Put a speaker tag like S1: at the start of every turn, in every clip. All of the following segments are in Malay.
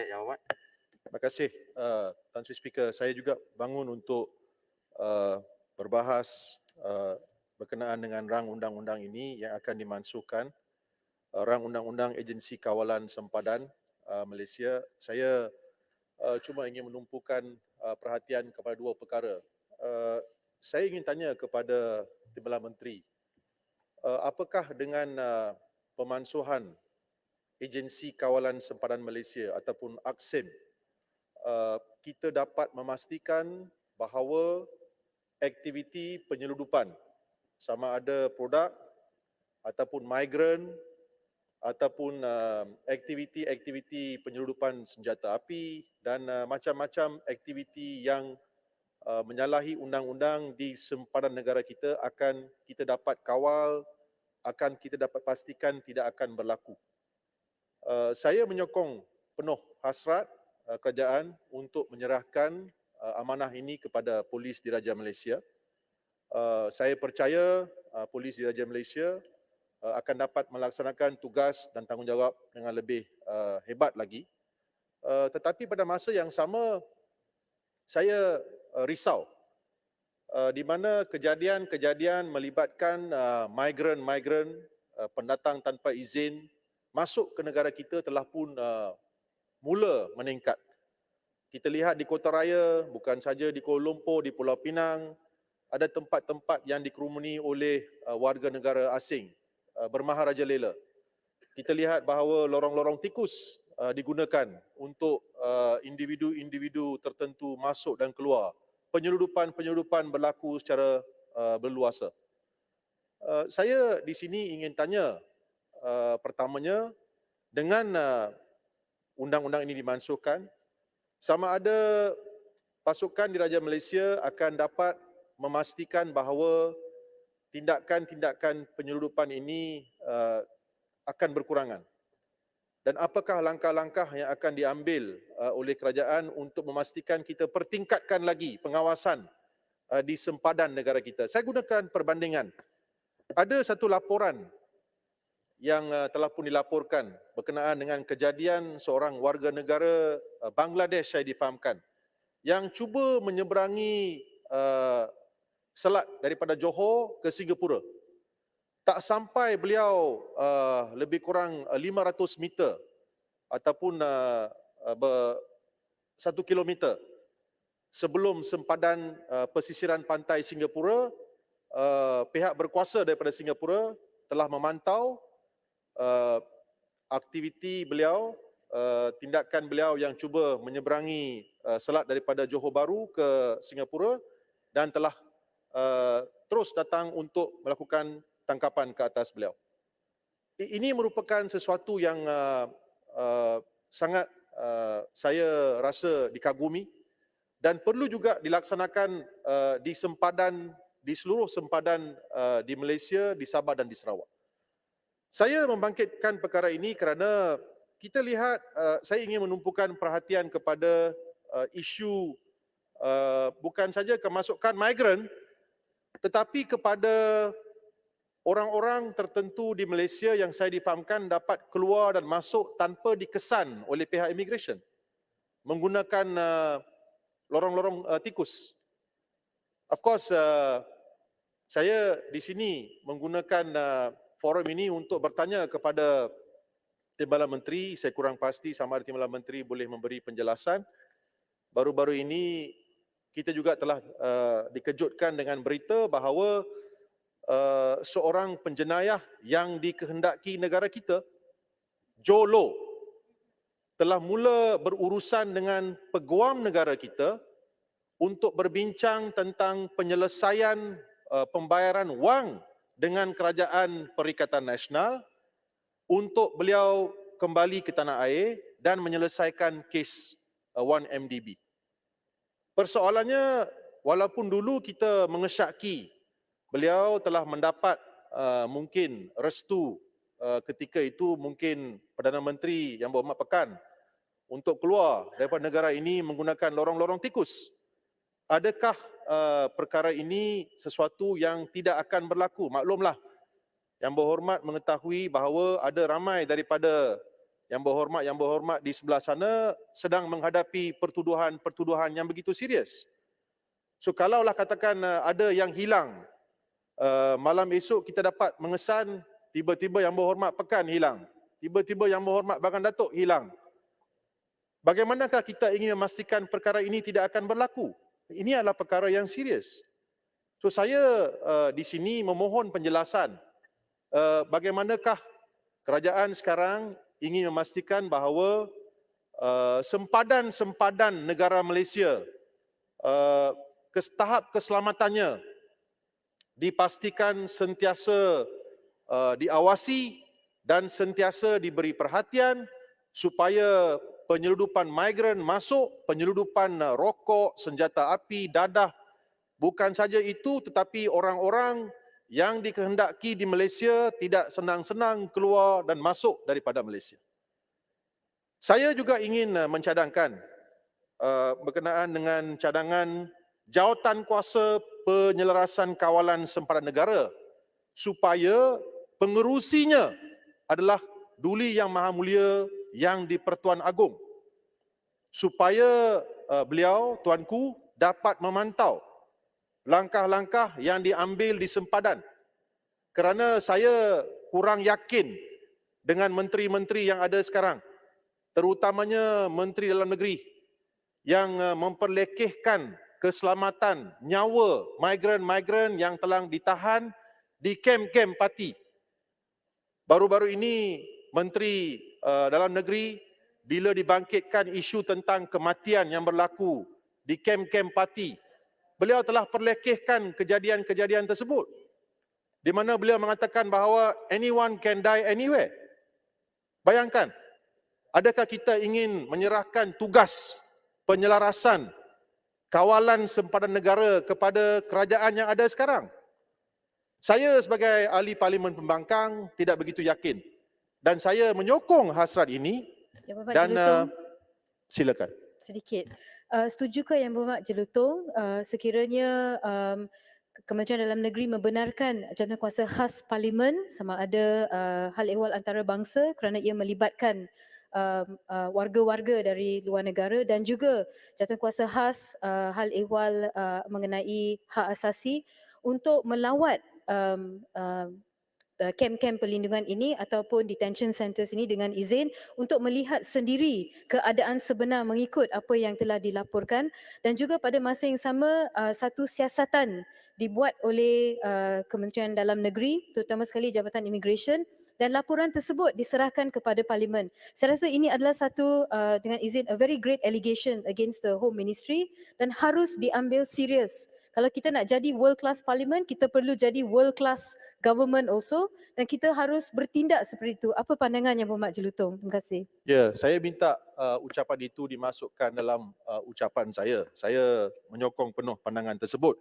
S1: Baik, jawapan.
S2: Terima kasih, Tan Sri Speaker. Saya juga bangun untuk berbahas berkenaan dengan rang undang-undang ini yang akan dimansuhkan, rang undang-undang Agensi Kawalan Sempadan Malaysia. Saya cuma ingin menumpukan perhatian kepada dua perkara. Saya ingin tanya kepada Timbalan Menteri, apakah dengan pemansuhan Agensi Kawalan Sempadan Malaysia ataupun AKSIM, kita dapat memastikan bahawa aktiviti penyeludupan sama ada produk ataupun migran ataupun aktiviti-aktiviti penyeludupan senjata api dan macam-macam aktiviti yang menyalahi undang-undang di sempadan negara kita akan kita dapat kawal, akan kita dapat pastikan tidak akan berlaku. Saya menyokong penuh hasrat kerajaan untuk menyerahkan amanah ini kepada Polis Diraja Malaysia. Saya percaya Polis Diraja Malaysia akan dapat melaksanakan tugas dan tanggungjawab dengan lebih hebat lagi. Tetapi pada masa yang sama, saya risau di mana kejadian-kejadian melibatkan migran-migran pendatang tanpa izin masuk ke negara kita telah pun mula meningkat. Kita lihat di Kota Raya, bukan saja di Kuala Lumpur, di Pulau Pinang, ada tempat-tempat yang dikerumuni oleh warga negara asing bermaharajalela. Kita lihat bahawa lorong-lorong tikus digunakan untuk individu-individu tertentu masuk dan keluar. Penyeludupan berlaku secara berluasa. Saya di sini ingin tanya, pertamanya, dengan undang-undang ini dimansuhkan, sama ada pasukan Diraja Malaysia akan dapat memastikan bahawa tindakan-tindakan penyeludupan ini akan berkurangan. Dan apakah langkah-langkah yang akan diambil oleh kerajaan untuk memastikan kita pertingkatkan lagi pengawasan di sempadan negara kita. Saya gunakan perbandingan. Ada satu laporan yang telah pun dilaporkan berkenaan dengan kejadian seorang warga negara Bangladesh, saya difahamkan, yang cuba menyeberangi selat daripada Johor ke Singapura. Tak sampai beliau lebih kurang 500 meter ataupun 1 kilometer sebelum sempadan pesisiran pantai Singapura, pihak berkuasa daripada Singapura telah memantau aktiviti beliau, tindakan beliau yang cuba menyeberangi selat daripada Johor Bahru ke Singapura dan telah terus datang untuk melakukan tangkapan ke atas beliau. Ini merupakan sesuatu yang sangat saya rasa dikagumi dan perlu juga dilaksanakan di sempadan, di seluruh sempadan di Malaysia, di Sabah dan di Sarawak. Saya membangkitkan perkara ini kerana kita lihat, saya ingin menumpukan perhatian kepada isu bukan saja kemasukan migran, tetapi kepada orang-orang tertentu di Malaysia yang saya difahamkan dapat keluar dan masuk tanpa dikesan oleh pihak immigration menggunakan lorong-lorong tikus. Of course, saya di sini menggunakan forum ini untuk bertanya kepada Timbalan Menteri. Saya kurang pasti sama ada Timbalan Menteri boleh memberi penjelasan. Baru-baru ini kita juga telah dikejutkan dengan berita bahawa seorang penjenayah yang dikehendaki negara kita, Jolo, telah mula berurusan dengan peguam negara kita untuk berbincang tentang penyelesaian pembayaran wang dengan Kerajaan Perikatan Nasional untuk beliau kembali ke tanah air dan menyelesaikan kes 1MDB. Persoalannya, walaupun dulu kita mengesyaki beliau telah mendapat mungkin restu ketika itu mungkin Perdana Menteri Yang Berhormat Pekan untuk keluar daripada negara ini menggunakan lorong-lorong tikus. Adakah perkara ini sesuatu yang tidak akan berlaku? Maklumlah, Yang Berhormat mengetahui bahawa ada ramai daripada Yang berhormat di sebelah sana sedang menghadapi pertuduhan yang begitu serius. So kalaulah katakan ada yang hilang, malam esok kita dapat mengesan, tiba-tiba Yang Berhormat Pekan hilang, tiba-tiba Yang Berhormat Bagan Datuk hilang. Bagaimanakah kita ingin memastikan perkara ini tidak akan berlaku? Ini adalah perkara yang serius. So saya di sini memohon penjelasan bagaimanakah kerajaan sekarang ingin memastikan bahawa sempadan-sempadan negara Malaysia, tahap keselamatannya dipastikan sentiasa diawasi dan sentiasa diberi perhatian supaya penyeludupan migran masuk, penyeludupan rokok, senjata api, dadah. Bukan saja itu, tetapi orang-orang yang dikehendaki di Malaysia tidak senang-senang keluar dan masuk daripada Malaysia. Saya juga ingin mencadangkan berkenaan dengan cadangan jawatan kuasa penyelarasan kawalan sempadan negara supaya pengerusinya adalah Duli Yang Maha Mulia yang di-Pertuan Agong, supaya beliau, Tuanku, dapat memantau langkah-langkah yang diambil di sempadan. Kerana saya kurang yakin dengan menteri-menteri yang ada sekarang, terutamanya Menteri Dalam Negeri yang memperlekehkan keselamatan nyawa migran-migran yang telah ditahan di kem-kem parti. Baru-baru ini Menteri Dalam Negeri bila dibangkitkan isu tentang kematian yang berlaku di kem-kem parti, beliau telah perlekehkan kejadian-kejadian tersebut, di mana beliau mengatakan bahawa anyone can die anywhere. Bayangkan, adakah kita ingin menyerahkan tugas penyelarasan kawalan sempadan negara kepada kerajaan yang ada sekarang? Saya sebagai ahli Parlimen Pembangkang tidak begitu yakin, dan saya menyokong hasrat ini. Dan silakan.
S1: Sedikit. Setujukah Yang Berhormat Jelutong sekiranya Kementerian Dalam Negeri membenarkan jawatankuasa khas Parlimen sama ada hal ehwal antarabangsa kerana ia melibatkan warga-warga dari luar negara, dan juga jawatankuasa khas hal ehwal mengenai hak asasi untuk melawat kem-kem perlindungan ini ataupun detention centers ini dengan izin untuk melihat sendiri keadaan sebenar mengikut apa yang telah dilaporkan, dan juga pada masa yang sama satu siasatan dibuat oleh Kementerian Dalam Negeri, terutama sekali Jabatan Immigration, dan laporan tersebut diserahkan kepada Parlimen. Saya rasa ini adalah satu dengan izin a very great allegation against the Home Ministry dan harus diambil serius. Kalau kita nak jadi world class parlimen, kita perlu jadi world class government also, dan kita harus bertindak seperti itu. Apa pandangan Yang Berhormat Jelutong? Terima kasih.
S2: Ya, saya minta ucapan itu dimasukkan dalam ucapan saya. Saya menyokong penuh pandangan tersebut.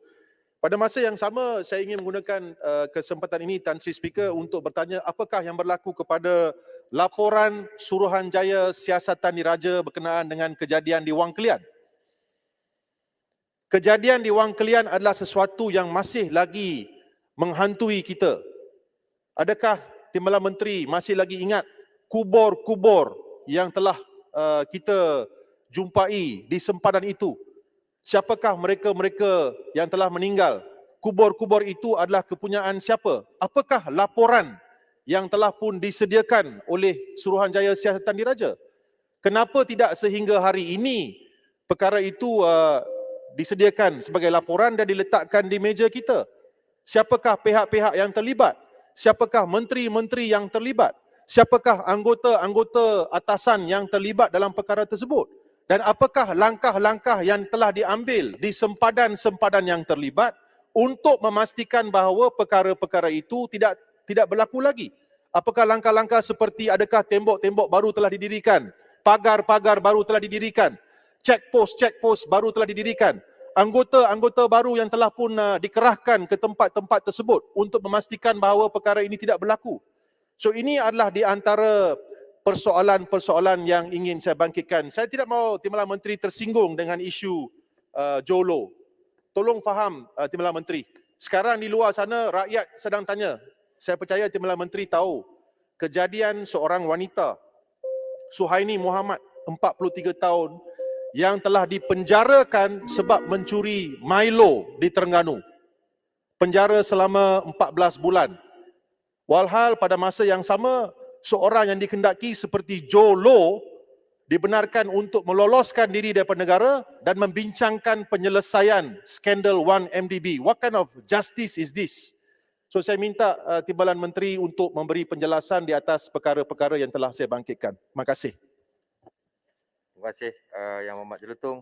S2: Pada masa yang sama, saya ingin menggunakan kesempatan ini, Tan Sri Speaker, untuk bertanya apakah yang berlaku kepada laporan Suruhanjaya Siasatan Diraja berkenaan dengan kejadian di Wang Kelian. Kejadian di Wang Kelian adalah sesuatu yang masih lagi menghantui kita. Adakah Timbalan Menteri masih lagi ingat kubur-kubur yang telah kita jumpai di sempadan itu? Siapakah mereka-mereka yang telah meninggal? Kubur-kubur itu adalah kepunyaan siapa? Apakah laporan yang telah pun disediakan oleh Suruhanjaya Siasatan Diraja? Kenapa tidak sehingga hari ini perkara itu disediakan sebagai laporan dan diletakkan di meja kita? Siapakah pihak-pihak yang terlibat? Siapakah menteri-menteri yang terlibat? Siapakah anggota-anggota atasan yang terlibat dalam perkara tersebut? Dan apakah langkah-langkah yang telah diambil di sempadan-sempadan yang terlibat untuk memastikan bahawa perkara-perkara itu tidak berlaku lagi? Apakah langkah-langkah seperti adakah tembok-tembok baru telah didirikan? Pagar-pagar baru telah didirikan? Checkpost baru telah didirikan, anggota-anggota baru yang telah pun dikerahkan ke tempat-tempat tersebut untuk memastikan bahawa perkara ini tidak berlaku. So ini adalah di antara persoalan-persoalan yang ingin saya bangkitkan. Saya tidak mahu Timbalan Menteri tersinggung dengan isu Jolo. Tolong faham Timbalan Menteri. Sekarang di luar sana rakyat sedang tanya. Saya percaya Timbalan Menteri tahu kejadian seorang wanita Suhaini Muhammad 43 tahun yang telah dipenjarakan sebab mencuri Milo di Terengganu. Penjara selama 14 bulan. Walhal pada masa yang sama, seorang yang dikendaki seperti Joe Low dibenarkan untuk meloloskan diri daripada negara dan membincangkan penyelesaian skandal 1MDB. What kind of justice is this? So saya minta Timbalan Menteri untuk memberi penjelasan di atas perkara-perkara yang telah saya bangkitkan. Terima kasih.
S3: Terima kasih Yang Amat Jelutong.